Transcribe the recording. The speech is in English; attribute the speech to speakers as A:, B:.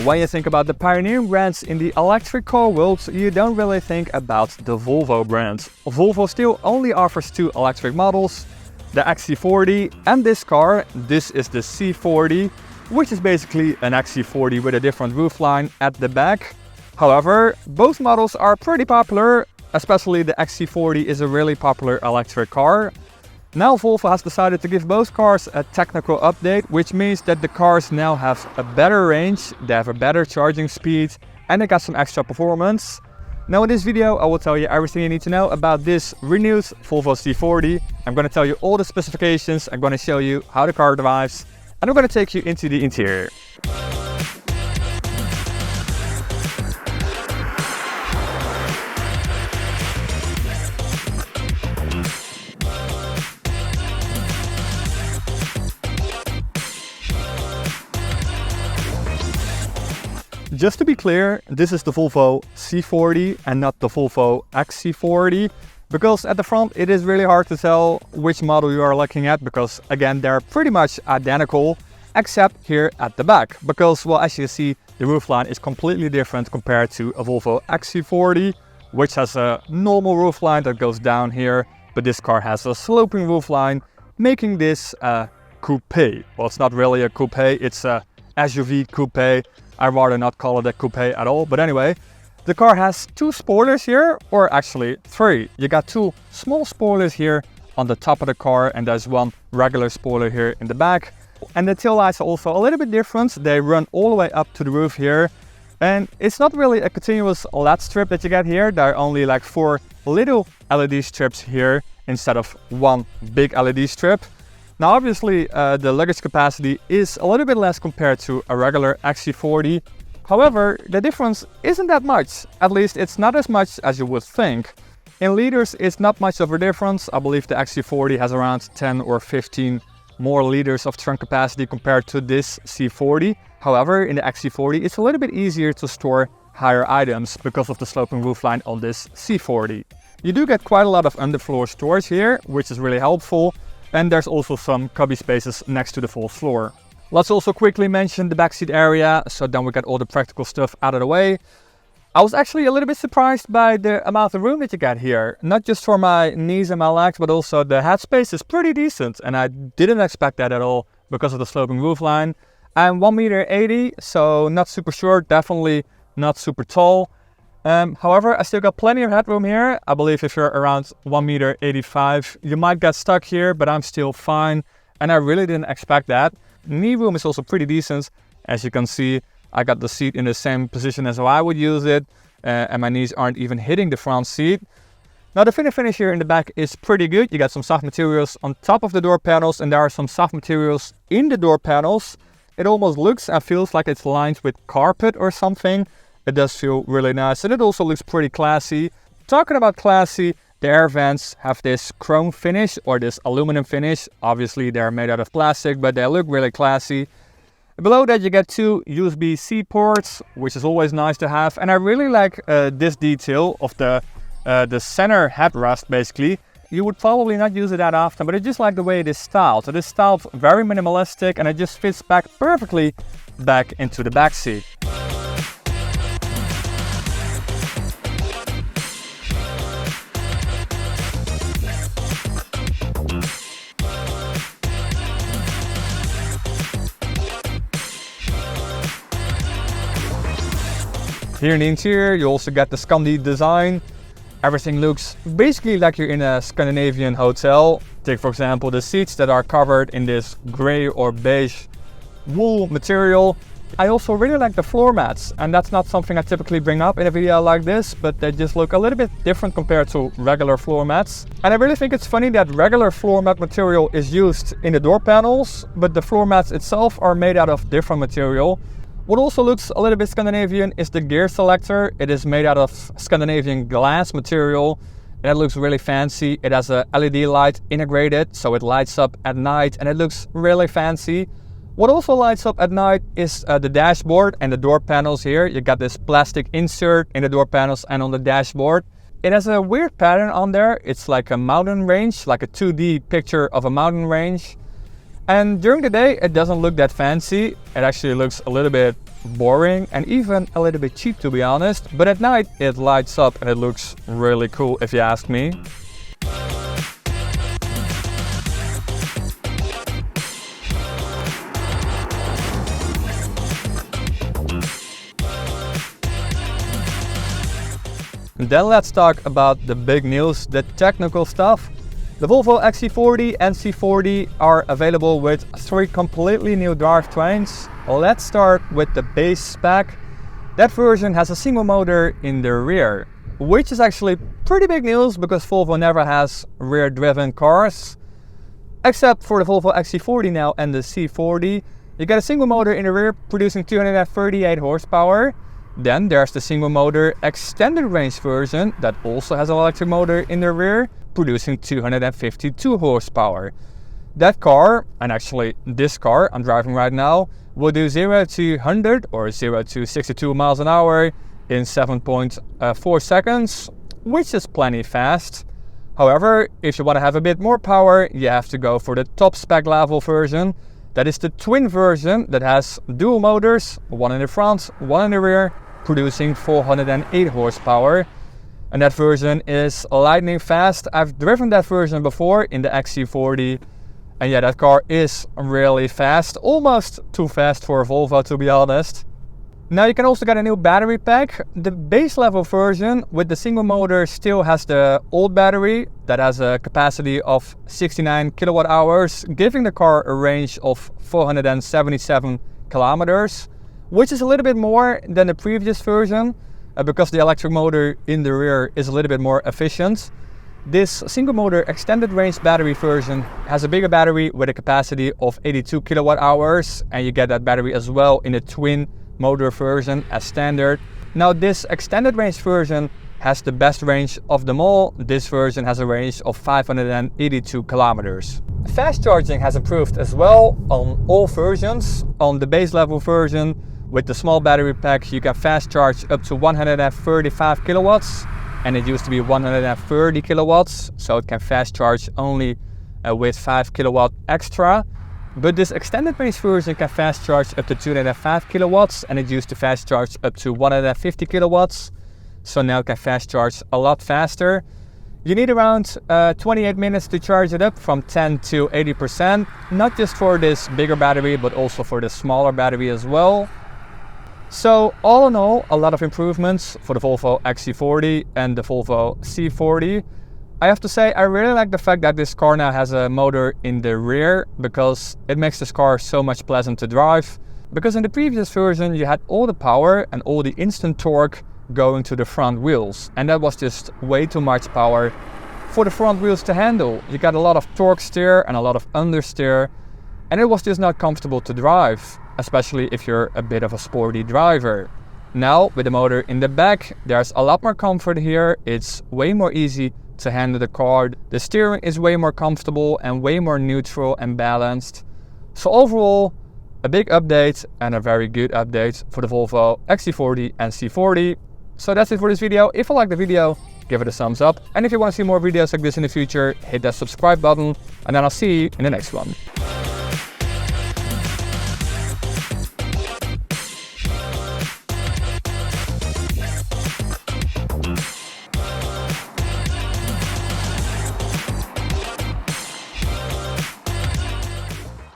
A: When you think about the pioneering brands in the electric car world, you don't really think about the Volvo brand. Volvo still only offers two electric models, the XC40 and this car. This is the C40, which is basically an XC40 with a different roofline at the back. However, both models are pretty popular, especially the XC40 is a really popular electric car. Now Volvo has decided to give both cars a technical update, which means that the cars now have a better range, they have a better charging speed, and they got some extra performance. Now in this video I will tell you everything you need to know about this renewed Volvo C40. I'm going to tell you all the specifications, I'm going to show you how the car drives, and I'm going to take you into the interior. Just to be clear, this is the Volvo C40 and not the Volvo XC40, because at the front it is really hard to tell which model you are looking at, because again they're pretty much identical except here at the back, because well, as you see, the roofline is completely different compared to a Volvo XC40, which has a normal roofline that goes down here, but this car has a sloping roofline, making this a coupe. Well, it's not really a coupe, it's a SUV coupe. I'd rather not call it a coupe at all, but anyway, the car has two spoilers here, or actually three. You got two small spoilers here on the top of the car, and there's one regular spoiler here in the back. And the tail lights are also a little bit different. They run all the way up to the roof here, and it's not really a continuous LED strip that you get here. There are only like 4 little LED strips here instead of one big LED strip. Now obviously the luggage capacity is a little bit less compared to a regular XC40. However, the difference isn't that much. At least it's not as much as you would think. In liters, it's not much of a difference. I believe the XC40 has around 10 or 15 more liters of trunk capacity compared to this C40. However, in the XC40, it's a little bit easier to store higher items because of the sloping roofline on this C40. You do get quite a lot of underfloor storage here, which is really helpful. And there's also some cubby spaces next to the full floor. Let's also quickly mention the backseat area, so then we get all the practical stuff out of the way. I was actually a little bit surprised by the amount of room that you get here. Not just for my knees and my legs, but also the headspace is pretty decent. And I didn't expect that at all because of the sloping roofline. I'm 1.80 m, so not super short, definitely not super tall. However, I still got plenty of headroom here. I believe if you're around 1.85 m, you might get stuck here, but I'm still fine. And I really didn't expect that. Knee room is also pretty decent. As you can see, I got the seat in the same position as how I would use it. And my knees aren't even hitting the front seat. Now the finish here in the back is pretty good. You got some soft materials on top of the door panels, and there are some soft materials in the door panels. It almost looks and feels like it's lined with carpet or something. It does feel really nice, and it also looks pretty classy. Talking about classy, the air vents have this chrome finish or this aluminum finish. Obviously they're made out of plastic, but they look really classy. Below that you get 2 USB-C ports, which is always nice to have. And I really like this detail of the center headrest basically. You would probably not use it that often, but I just like the way it is styled. It is styled very minimalistic, and it just fits back perfectly back into the back seat. Here in the interior, you also get the Scandi design. Everything looks basically like you're in a Scandinavian hotel. Take for example the seats that are covered in this gray or beige wool material. I also really like the floor mats, and that's not something I typically bring up in a video like this, but they just look a little bit different compared to regular floor mats. And I really think it's funny that regular floor mat material is used in the door panels, but the floor mats itself are made out of different material. What also looks a little bit Scandinavian is the gear selector. It is made out of Scandinavian glass material. That looks really fancy. It has a LED light integrated, so it lights up at night and it looks really fancy. What also lights up at night is the dashboard and the door panels here. You got this plastic insert in the door panels and on the dashboard. It has a weird pattern on there. It's like a mountain range, like a 2D picture of a mountain range. And during the day, it doesn't look that fancy. It actually looks a little bit boring and even a little bit cheap, to be honest, but at night it lights up and it looks really cool if you ask me. Then let's talk about the big news, the technical stuff. The Volvo XC40 and C40 are available with 3 completely new drivetrains. Let's start with the base spec. That version has a single motor in the rear, which is actually pretty big news because Volvo never has rear-driven cars. Except for the Volvo XC40 now and the C40. You get a single motor in the rear producing 238 horsepower. Then there's the single motor extended range version that also has an electric motor in the rear producing 252 horsepower. That car, and actually this car I'm driving right now, will do 0 to 100 or 0 to 62 miles an hour in 7.4 seconds, which is plenty fast. However, if you want to have a bit more power, you have to go for the top spec level version. That is the twin version that has dual motors, one in the front, one in the rear, producing 408 horsepower. And that version is lightning fast. I've driven that version before in the XC40. And yeah, that car is really fast, almost too fast for a Volvo, to be honest. Now you can also get a new battery pack. The base level version with the single motor still has the old battery that has a capacity of 69 kilowatt hours, giving the car a range of 477 kilometers, which is a little bit more than the previous version because the electric motor in the rear is a little bit more efficient. This single motor extended range battery version has a bigger battery with a capacity of 82 kilowatt hours, and you get that battery as well in the twin motor version as standard. Now this extended range version has the best range of them all. This version has a range of 582 kilometers. Fast charging has improved as well on all versions. On the base level version with the small battery pack you can fast charge up to 135 kilowatts, and it used to be 130 kilowatts, so it can fast charge only with 5 kilowatt extra. But this extended range version can fast charge up to 205 kilowatts, and it used to fast charge up to 150 kilowatts. So now it can fast charge a lot faster. You need around 28 minutes to charge it up from 10 to 80%, not just for this bigger battery, but also for the smaller battery as well. So all in all, a lot of improvements for the Volvo XC40 and the Volvo C40. I have to say, I really like the fact that this car now has a motor in the rear because it makes this car so much pleasant to drive. Because in the previous version you had all the power and all the instant torque going to the front wheels, and that was just way too much power for the front wheels to handle. You got a lot of torque steer and a lot of understeer, and it was just not comfortable to drive, especially if you're a bit of a sporty driver. Now with the motor in the back, there's a lot more comfort here. It's way more easy to handle the car. The steering is way more comfortable and way more neutral and balanced. So overall, a big update and a very good update for the Volvo XC40 and C40. So that's it for this video. If you like the video, give it a thumbs up. And if you want to see more videos like this in the future, hit that subscribe button, and then I'll see you in the next one.